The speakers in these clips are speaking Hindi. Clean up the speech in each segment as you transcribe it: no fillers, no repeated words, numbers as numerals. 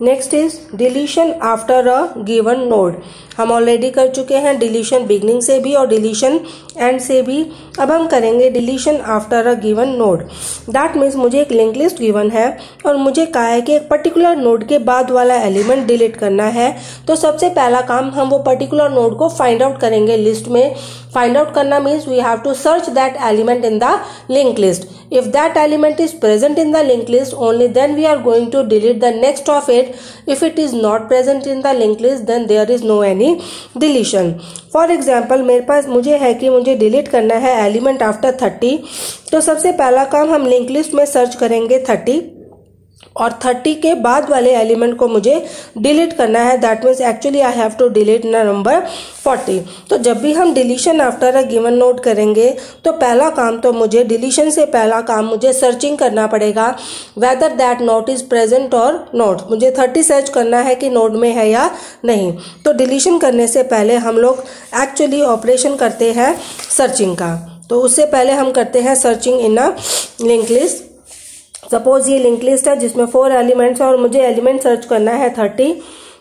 Next is deletion after a given node. हम ऑलरेडी कर चुके हैं डिलीशन बिगनिंग से भी और डिलीशन एंड से भी। अब हम करेंगे deletion after a given node. That means मुझे एक लिंक लिस्ट गिवन है और मुझे कहा है कि एक पर्टिकुलर नोड के बाद वाला एलिमेंट डिलीट करना है। तो सबसे पहला काम हम वो पर्टिकुलर नोड को फाइंड आउट करेंगे लिस्ट में। फाइंड आउट करना means we have to search that element in the link list. If that element is present in the link list only then we are going to delete the next of it. If it is not present in the linked list then there is no any deletion. For example मुझे है कि मुझे डिलीट करना है एलिमेंट आफ्टर 30। तो सबसे पहला काम हम लिंक लिस्ट में सर्च करेंगे 30 और 30 के बाद वाले एलिमेंट को मुझे डिलीट करना है। That means actually I have to delete number 40। तो जब भी हम deletion after a given node करेंगे तो पहला काम तो मुझे डिलीशन से पहला काम मुझे सर्चिंग करना पड़ेगा whether that node is present और नोट। मुझे 30 सर्च करना है कि नोड में है या नहीं। तो डिलीशन करने से पहले हम लोग एक्चुअली ऑपरेशन करते हैं सर्चिंग का। तो उससे पहले हम करते हैं searching in a link list. Suppose ये लिंक लिस्ट है जिसमें 4 एलिमेंट्स है और मुझे एलिमेंट सर्च करना है 30।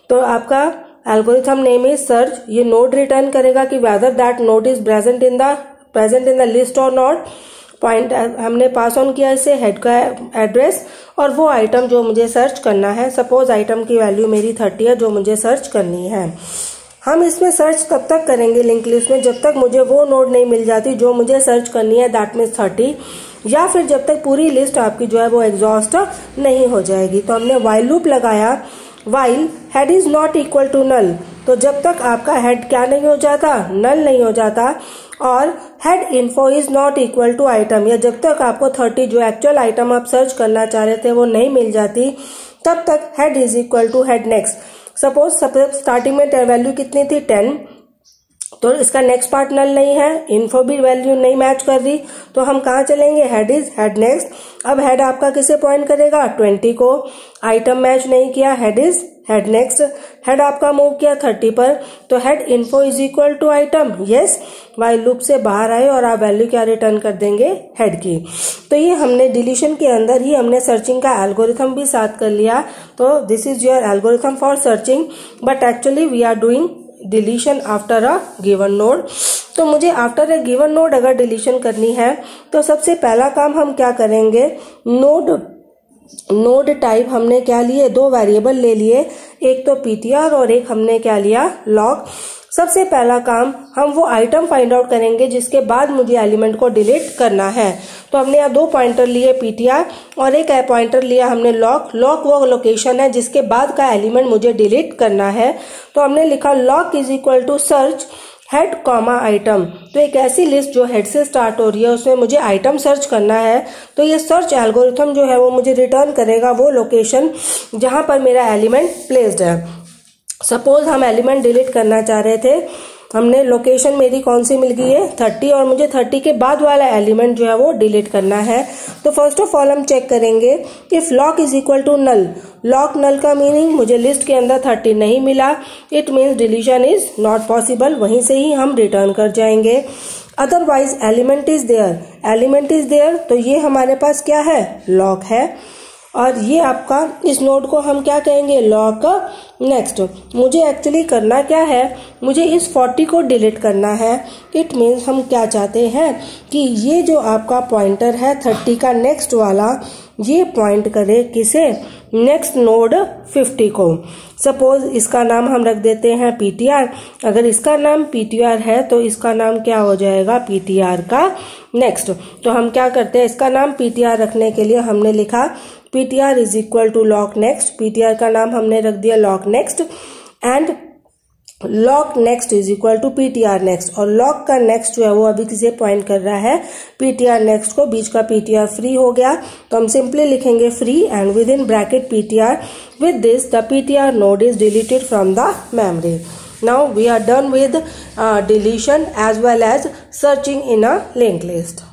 तो आपका एल्गोरिथम नेम इज सर्च। ये नोड रिटर्न करेगा कि whether that node is present in the list और नॉट। पॉइंट हमने पास ऑन किया इसे हेड का एड्रेस और वो आइटम जो मुझे सर्च करना है। सपोज आइटम की वैल्यू मेरी 30 है जो मुझे सर्च करनी है। हम इसमें सर्च तब तक करेंगे लिंक लिस्ट में जब तक मुझे वो नोड नहीं मिल जाती जो मुझे सर्च करनी है, दैट मीन्स 30, या फिर जब तक पूरी लिस्ट आपकी जो है वो एग्जॉस्ट नहीं हो जाएगी। तो हमने व्हाइल लूप लगाया, while head is not equal to null. तो जब तक आपका हेड क्या नहीं हो जाता, नल नहीं हो जाता, और head info is not equal to item, या जब तक आपको 30 जो एक्चुअल आइटम आप सर्च करना चाह रहे थे वो नहीं मिल जाती, तब तक head is equal to head next. Suppose starting में वैल्यू कितनी थी 10, तो इसका नेक्स्ट पार्ट नल नहीं है, इन्फो भी वैल्यू नहीं मैच कर रही, तो हम कहाँ चलेंगे, हेड इज हेड नेक्स्ट। अब हेड आपका किसे पॉइंट करेगा, 20 को। आइटम मैच नहीं किया, head is head next. Head आपका मूव किया 30 पर, तो head info is equal to item, yes. While loop से बाहर आए और आप वैल्यू क्या रिटर्न कर देंगे, हेड की। तो ये हमने डिलीशन के अंदर ही हमने सर्चिंग का एल्गोरिथम भी साथ कर लिया। तो this is your algorithm for searching, but actually we are doing deletion after a given node. तो मुझे आफ्टर अ गिवन नोड अगर डिलीशन करनी है तो सबसे पहला काम हम क्या करेंगे, नोड टाइप हमने क्या लिए, 2 वेरिएबल ले लिए, एक तो ptr और एक हमने क्या लिया, लॉग। सबसे पहला काम हम वो आइटम फाइंड आउट करेंगे जिसके बाद मुझे एलिमेंट को डिलीट करना है। तो हमने यहाँ 2 पॉइंटर लिए ptr और एक पॉइंटर लिया हमने लॉग। लॉग वो लोकेशन है जिसके बाद का एलिमेंट मुझे डिलीट करना है। तो हमने लिखा log is equal to search head comma item. तो एक ऐसी लिस्ट जो हेड से स्टार्ट हो रही है उसमें मुझे आइटम सर्च करना है। तो ये सर्च एल्गोरिथम जो है वो मुझे रिटर्न करेगा वो लोकेशन जहां पर मेरा एलिमेंट प्लेस्ड है। सपोज हम एलिमेंट डिलीट करना चाह रहे थे, हमने लोकेशन मेरी कौन सी मिल गई है, 30, और मुझे 30 के बाद वाला एलिमेंट जो है वो डिलीट करना है। तो फर्स्ट ऑफ ऑल हम चेक करेंगे if log is equal to null. Log null का मीनिंग मुझे लिस्ट के अंदर 30 नहीं मिला, it means deletion is not possible, वहीं से ही हम रिटर्न कर जाएंगे। Otherwise element is there, element is there, तो ये हमारे पास क्या है, लॉग है, और ये आपका इस नोड को हम क्या कहेंगे, लॉग नेक्स्ट। मुझे एक्चुअली करना क्या है, मुझे इस 40 को डिलीट करना है। इट मीन्स हम क्या चाहते हैं कि ये जो आपका पॉइंटर है 30 का नेक्स्ट वाला, ये पॉइंट करे किसे, नेक्स्ट नोड 50 को। सपोज इसका नाम हम रख देते हैं ptr। अगर इसका नाम ptr है तो इसका नाम क्या हो जाएगा, ptr का नेक्स्ट। तो हम क्या करते हैं, इसका नाम ptr रखने के लिए हमने लिखा ptr is equal to log next. ptr का नाम हमने रख दिया log next and log next is equal to ptr next. और लॉग का नेक्स्ट जो है वो अभी किसे पॉइंट कर रहा है, ptr नेक्स्ट को। बीच का ptr फ्री हो गया तो हम सिंपली लिखेंगे free and with in bracket ptr। With this the ptr node is deleted from the memory. Now we are done with deletion as well as searching in a link list.